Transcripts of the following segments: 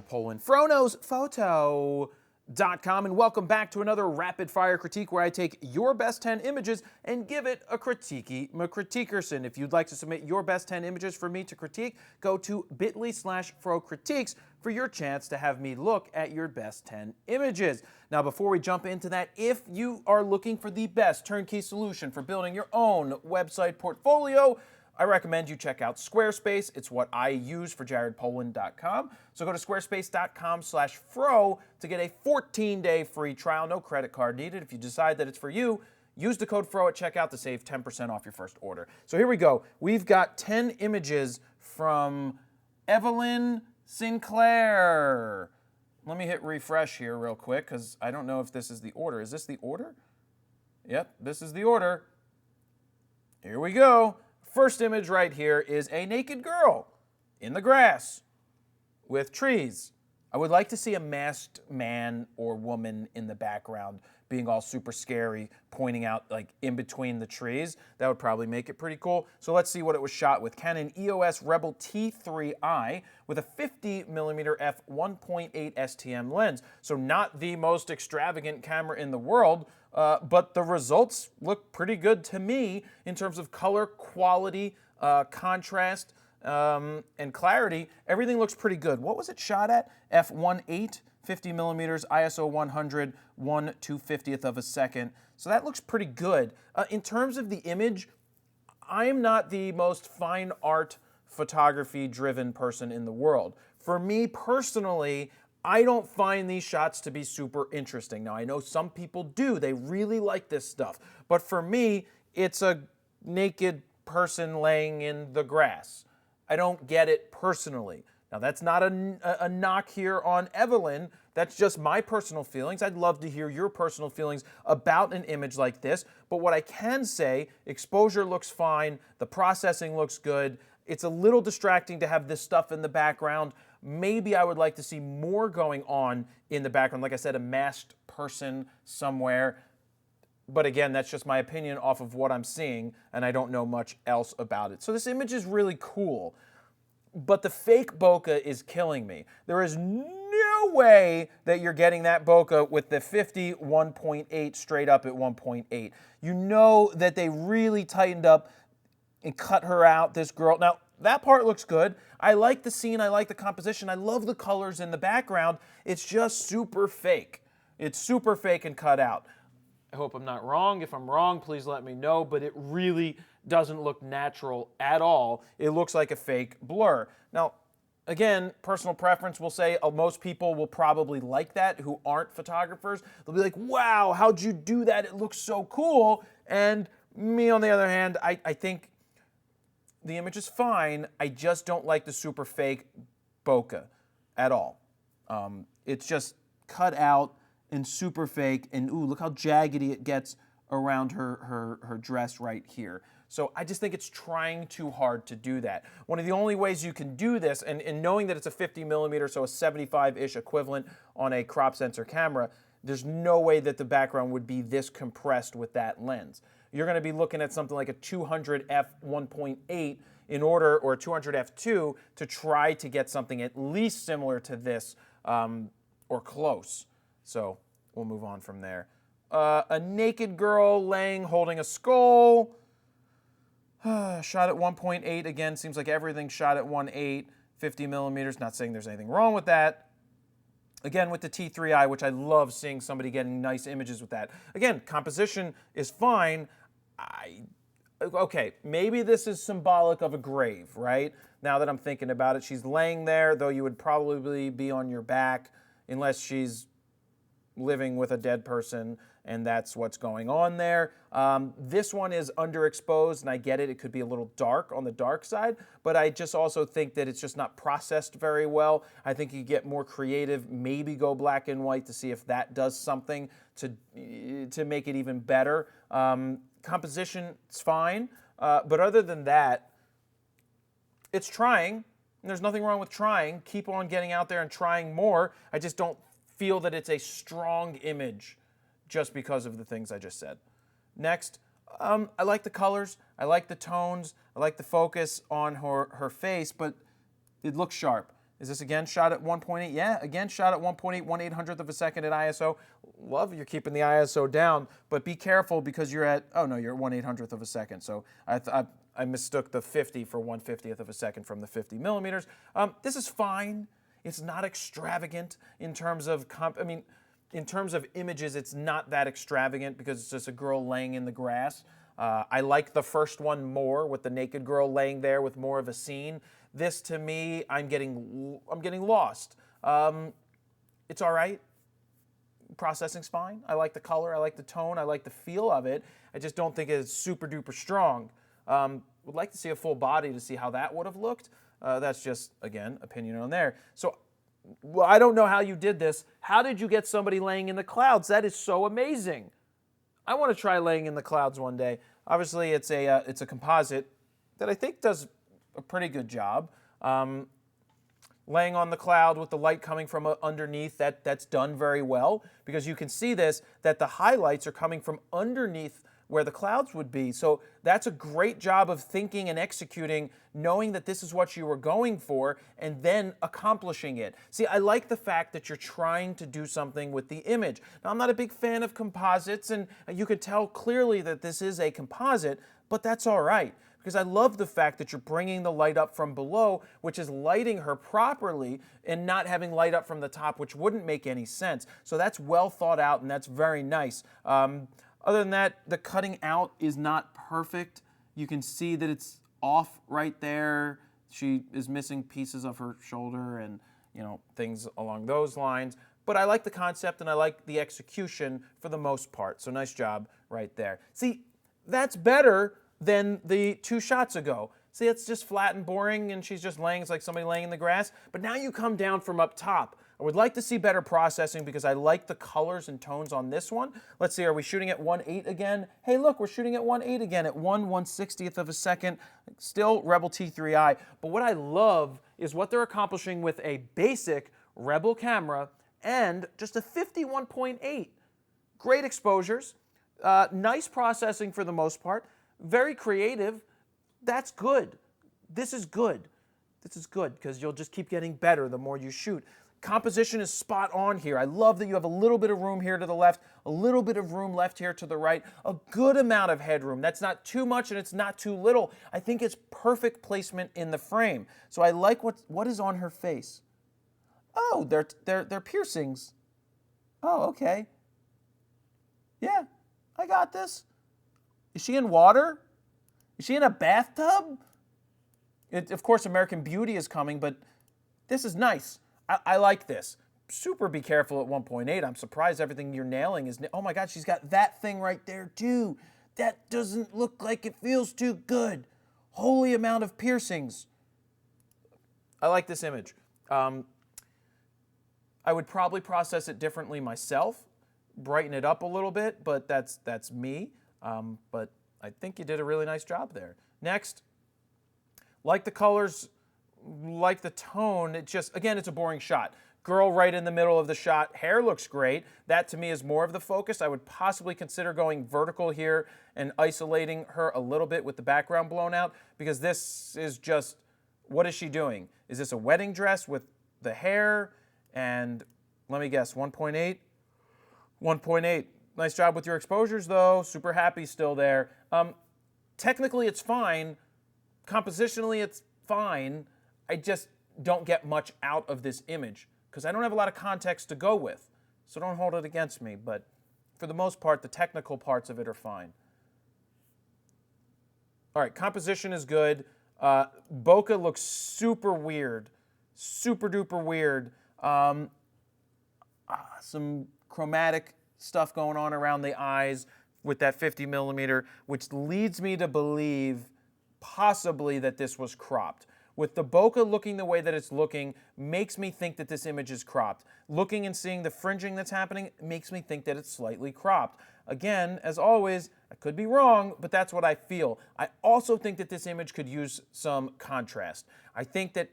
Poland, FroKnowsPhoto.com, and welcome back to another rapid fire critique where I take your best 10 images and give it a critiquey McCritiquerson. If you'd like to submit your best 10 images for me to critique, go to bit.ly/FroCritiques for your chance to have me look at your best 10 images. Now, before we jump into that, if you are looking for the best turnkey solution for building your own website portfolio, I recommend you check out Squarespace. It's what I use for jaredpoland.com. So go to squarespace.com/fro to get a 14-day free trial. No credit card needed. If you decide that it's for you, use the code FRO at checkout to save 10% off your first order. So here we go. We've got 10 images from Evelyn Sinclair. Let me hit refresh here real quick because I don't know if this is the order. Is this the order? Yep, this is the order. Here we go. First image right here is a naked girl in the grass with trees. I would like to see a masked man or woman in the background being all super scary, pointing out like in between the trees. That would probably make it pretty cool. So let's see what it was shot with. Canon EOS Rebel T3i with a 50mm f1.8 STM lens. So not the most extravagant camera in the world, but the results look pretty good to me in terms of color, quality, contrast, and clarity. Everything looks pretty good. What was it shot at? f1.8, 50mm, ISO 100, 1/250th of a second. So that looks pretty good. In terms of the image, I'm not the most fine art photography driven person in the world. For me personally, I don't find these shots to be super interesting. Now, I know some people do. They really like this stuff. But for me, it's a naked person laying in the grass. I don't get it personally. Now, that's not a knock here on Evelyn. That's just my personal feelings. I'd love to hear your personal feelings about an image like this. But what I can say, exposure looks fine. The processing looks good. It's a little distracting to have this stuff in the background. Maybe I would like to see more going on in the background. Like I said, a masked person somewhere. But again, that's just my opinion off of what I'm seeing, and I don't know much else about it. So this image is really cool, but the fake bokeh is killing me. There is no way that you're getting that bokeh with the 50 1.8 straight up at 1.8. You know that they really tightened up and cut her out, this girl. Now, that part looks good. I like the scene. I like the composition. I love the colors in the background. It's just super fake. It's super fake and cut out. I hope I'm not wrong. If I'm wrong, please let me know, but it really doesn't look natural at all. It looks like a fake blur. Now, again, personal preference will say most people will probably like that who aren't photographers. They'll be like, wow, how'd you do that? It looks so cool. And me, on the other hand, I think the image is fine. I just don't like the super fake bokeh at all. It's just cut out and super fake. And ooh, look how jaggedy it gets around her dress right here. So I just think it's trying too hard to do that. One of the only ways you can do this, and knowing that it's a 50mm, so a 75-ish equivalent on a crop sensor camera, there's no way that the background would be this compressed with that lens. You're going to be looking at something like a 200 f1.8 in order, or a 200 f2 to try to get something at least similar to this or close. So we'll move on from there. A naked girl holding a skull. Shot at 1.8 again. Seems like everything's shot at 1.8, 50mm. Not saying there's anything wrong with that. Again, with the T3i, which I love seeing somebody getting nice images with that. Again, composition is fine. Okay, maybe this is symbolic of a grave, right? Now that I'm thinking about it, she's laying there, though you would probably be on your back unless she's living with a dead person, and that's what's going on there. This one is underexposed, and I get it. It could be a little dark on the dark side, but I just also think that it's just not processed very well. I think you get more creative, maybe go black and white to see if that does something to make it even better. Composition is fine, but other than that, it's trying. And there's nothing wrong with trying. Keep on getting out there and trying more. I just don't feel that it's a strong image just because of the things I just said. Next, I like the colors, I like the tones, I like the focus on her face, but it looks sharp. Is this again shot at 1.8? Yeah, again shot at 1.8, 1/800th of a second at ISO. Love you're keeping the ISO down, but be careful because you're at, oh no, you're at 1/800th of a second. So I mistook the 50 for 1/50th of a second from the 50 millimeters. This is fine. It's not extravagant in terms of, in terms of images, it's not that extravagant because it's just a girl laying in the grass. I like the first one more with the naked girl laying there with more of a scene. This, to me, I'm getting lost. It's all right. Processing's fine. I like the color. I like the tone. I like the feel of it. I just don't think it's super duper strong. Would like to see a full body to see how that would have looked. That's just, again, opinion on there. So, well, I don't know how you did this. How did you get somebody laying in the clouds? That is so amazing. I want to try laying in the clouds one day. Obviously, it's a composite that I think does a pretty good job. Laying on the cloud with the light coming from underneath, that's done very well because you can see this, that the highlights are coming from underneath where the clouds would be. So that's a great job of thinking and executing, knowing that this is what you were going for and then accomplishing it. See, I like the fact that you're trying to do something with the image. Now, I'm not a big fan of composites, and you could tell clearly that this is a composite, but that's all right. Because I love the fact that you're bringing the light up from below, which is lighting her properly, and not having light up from the top, which wouldn't make any sense. So that's well thought out, and that's very nice. Other than that, the cutting out is not perfect. You can see that it's off right there. She is missing pieces of her shoulder and, you know, things along those lines. But I like the concept and I like the execution for the most part. So nice job right there. See, that's better than the 2 shots ago. See, it's just flat and boring and she's just laying, it's like somebody laying in the grass. But now you come down from up top. I would like to see better processing because I like the colors and tones on this one. Let's see, are we shooting at 1.8 again? Hey, look, we're shooting at 1.8 again at 1/160th of a second. Still Rebel T3i. But what I love is what they're accomplishing with a basic Rebel camera and just a 51.8. Great exposures, nice processing for the most part, very creative. That's good. This is good. This is good because you'll just keep getting better the more you shoot. Composition is spot on here. I love that you have a little bit of room here to the left, a little bit of room left here to the right, a good amount of headroom. That's not too much and it's not too little. I think it's perfect placement in the frame. So I like what is on her face. Oh, they're piercings. Oh, okay. Yeah, I got this. Is she in water? Is she in a bathtub? Of course, American Beauty is coming, but this is nice. I like this. Super be careful at 1.8. I'm surprised everything you're nailing is... Oh my God, she's got that thing right there too. That doesn't look like it feels too good. Holy amount of piercings. I like this image. I would probably process it differently myself, brighten it up a little bit, but that's me. But I think you did a really nice job there. Next, like the colors, like the tone, it just, again, it's a boring shot. Girl right in the middle of the shot, hair looks great. That to me is more of the focus. I would possibly consider going vertical here and isolating her a little bit with the background blown out because this is just, what is she doing? Is this a wedding dress with the hair? And let me guess, 1.8? 1.8. Nice job with your exposures though, super happy still there. Technically it's fine, compositionally it's fine. I just don't get much out of this image because I don't have a lot of context to go with. So don't hold it against me, but for the most part, the technical parts of it are fine. All right, composition is good. Bokeh looks super weird, super duper weird. Some chromatic stuff going on around the eyes with that 50 millimeter, which leads me to believe possibly that this was cropped. With the bokeh looking the way that it's looking, makes me think that this image is cropped. Looking and seeing the fringing that's happening makes me think that it's slightly cropped. Again, as always, I could be wrong, but that's what I feel. I also think that this image could use some contrast. I think that,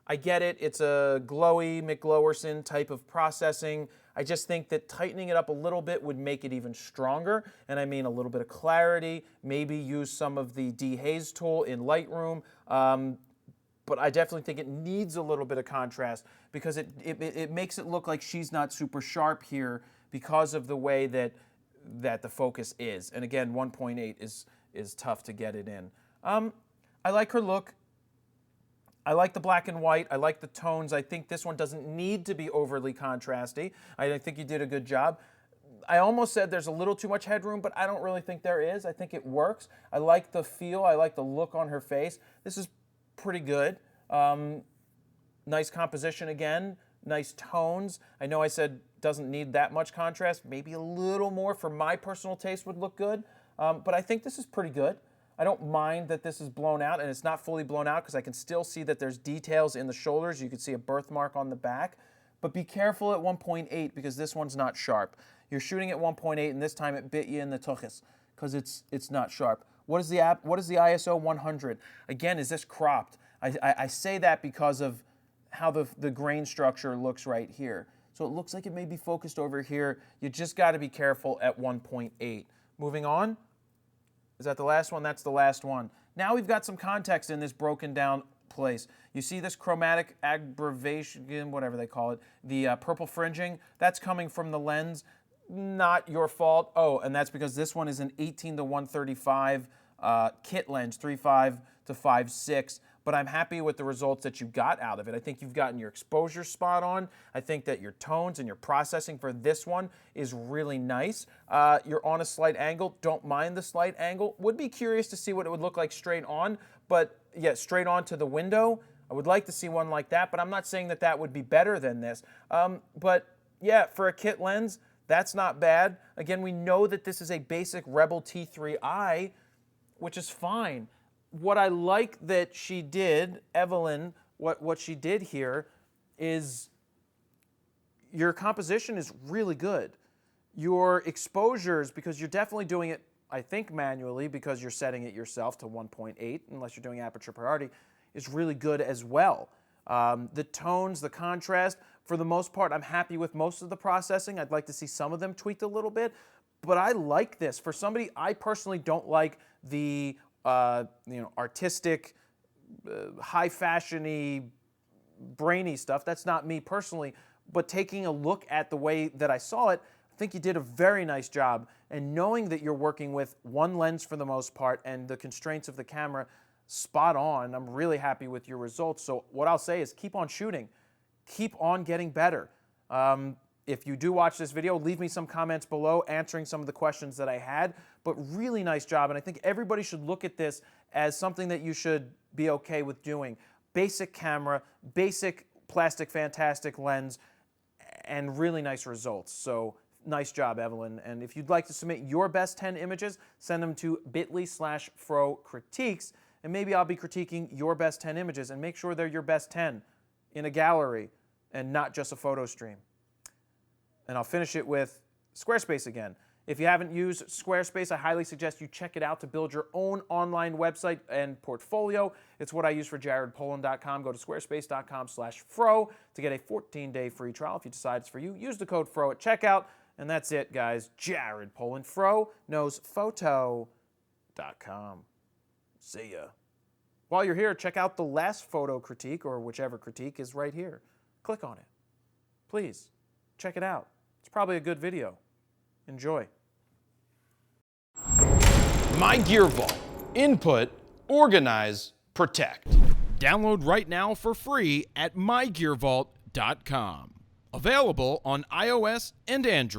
I get it. It's a glowy McGlowerson type of processing. I just think that tightening it up a little bit would make it even stronger. And I mean a little bit of clarity, maybe use some of the dehaze tool in Lightroom. but I definitely think it needs a little bit of contrast because it makes it look like she's not super sharp here because of the way that the focus is. And again, 1.8 is tough to get it in. I like her look. I like the black and white. I like the tones. I think this one doesn't need to be overly contrasty. I think you did a good job. I almost said there's a little too much headroom, but I don't really think there is. I think it works. I like the feel. I like the look on her face. This is pretty good. Nice composition again. Nice tones. I know I said doesn't need that much contrast. Maybe a little more for my personal taste would look good. But I think this is pretty good. I don't mind that this is blown out, and it's not fully blown out because I can still see that there's details in the shoulders. You can see a birthmark on the back. But be careful at 1.8 because this one's not sharp. You're shooting at 1.8, and this time it bit you in the tuchus because it's not sharp. What is the ISO 100? Again, is this cropped? I say that because of how the grain structure looks right here. So it looks like it may be focused over here. You just got to be careful at 1.8. Moving on. Is that the last one? That's the last one. Now we've got some context in this broken down place. You see this chromatic aggravation, whatever they call it, the purple fringing, that's coming from the lens. Not your fault. Oh, and that's because this one is an 18 to 135 kit lens, 3.5 to 5.6. But I'm happy with the results that you got out of it. I think you've gotten your exposure spot on. I think that your tones and your processing for this one is really nice. You're on a slight angle. Don't mind the slight angle. Would be curious to see what it would look like straight on. But yeah, straight on to the window. I would like to see one like that, but I'm not saying that that would be better than this. But yeah, for a kit lens, that's not bad. Again, we know that this is a basic Rebel T3i, which is fine. What I like that she did, Evelyn, what she did here is your composition is really good. Your exposures, because you're definitely doing it, I think, manually because you're setting it yourself to 1.8, unless you're doing aperture priority, is really good as well. The tones, the contrast, for the most part, I'm happy with most of the processing. I'd like to see some of them tweaked a little bit, but I like this. For somebody, I personally don't like the artistic, high fashion-y, brainy stuff. That's not me personally, but taking a look at the way that I saw it, I think you did a very nice job. And knowing that you're working with one lens for the most part and the constraints of the camera spot on, I'm really happy with your results. So what I'll say is keep on shooting. Keep on getting better. If you do watch this video, leave me some comments below answering some of the questions that I had, but really nice job. And I think everybody should look at this as something that you should be okay with doing. Basic camera, basic plastic fantastic lens, and really nice results. So nice job, Evelyn. And if you'd like to submit your best 10 images, send them to bit.ly/FroCritiques, and maybe I'll be critiquing your best 10 images, and make sure they're your best 10 in a gallery and not just a photo stream. And I'll finish it with Squarespace again. If you haven't used Squarespace, I highly suggest you check it out to build your own online website and portfolio. It's what I use for jaredpoland.com. Go to squarespace.com/fro to get a 14-day free trial. If you decide it's for you, use the code FRO at checkout. And that's it, guys. Jared Poland, Fro knows photo.com. See ya. While you're here, check out the last photo critique, or whichever critique is right here. Click on it. Please, check it out. It's probably a good video. Enjoy. My Gear Vault. Input, organize, protect. Download right now for free at mygearvault.com. Available on iOS and Android.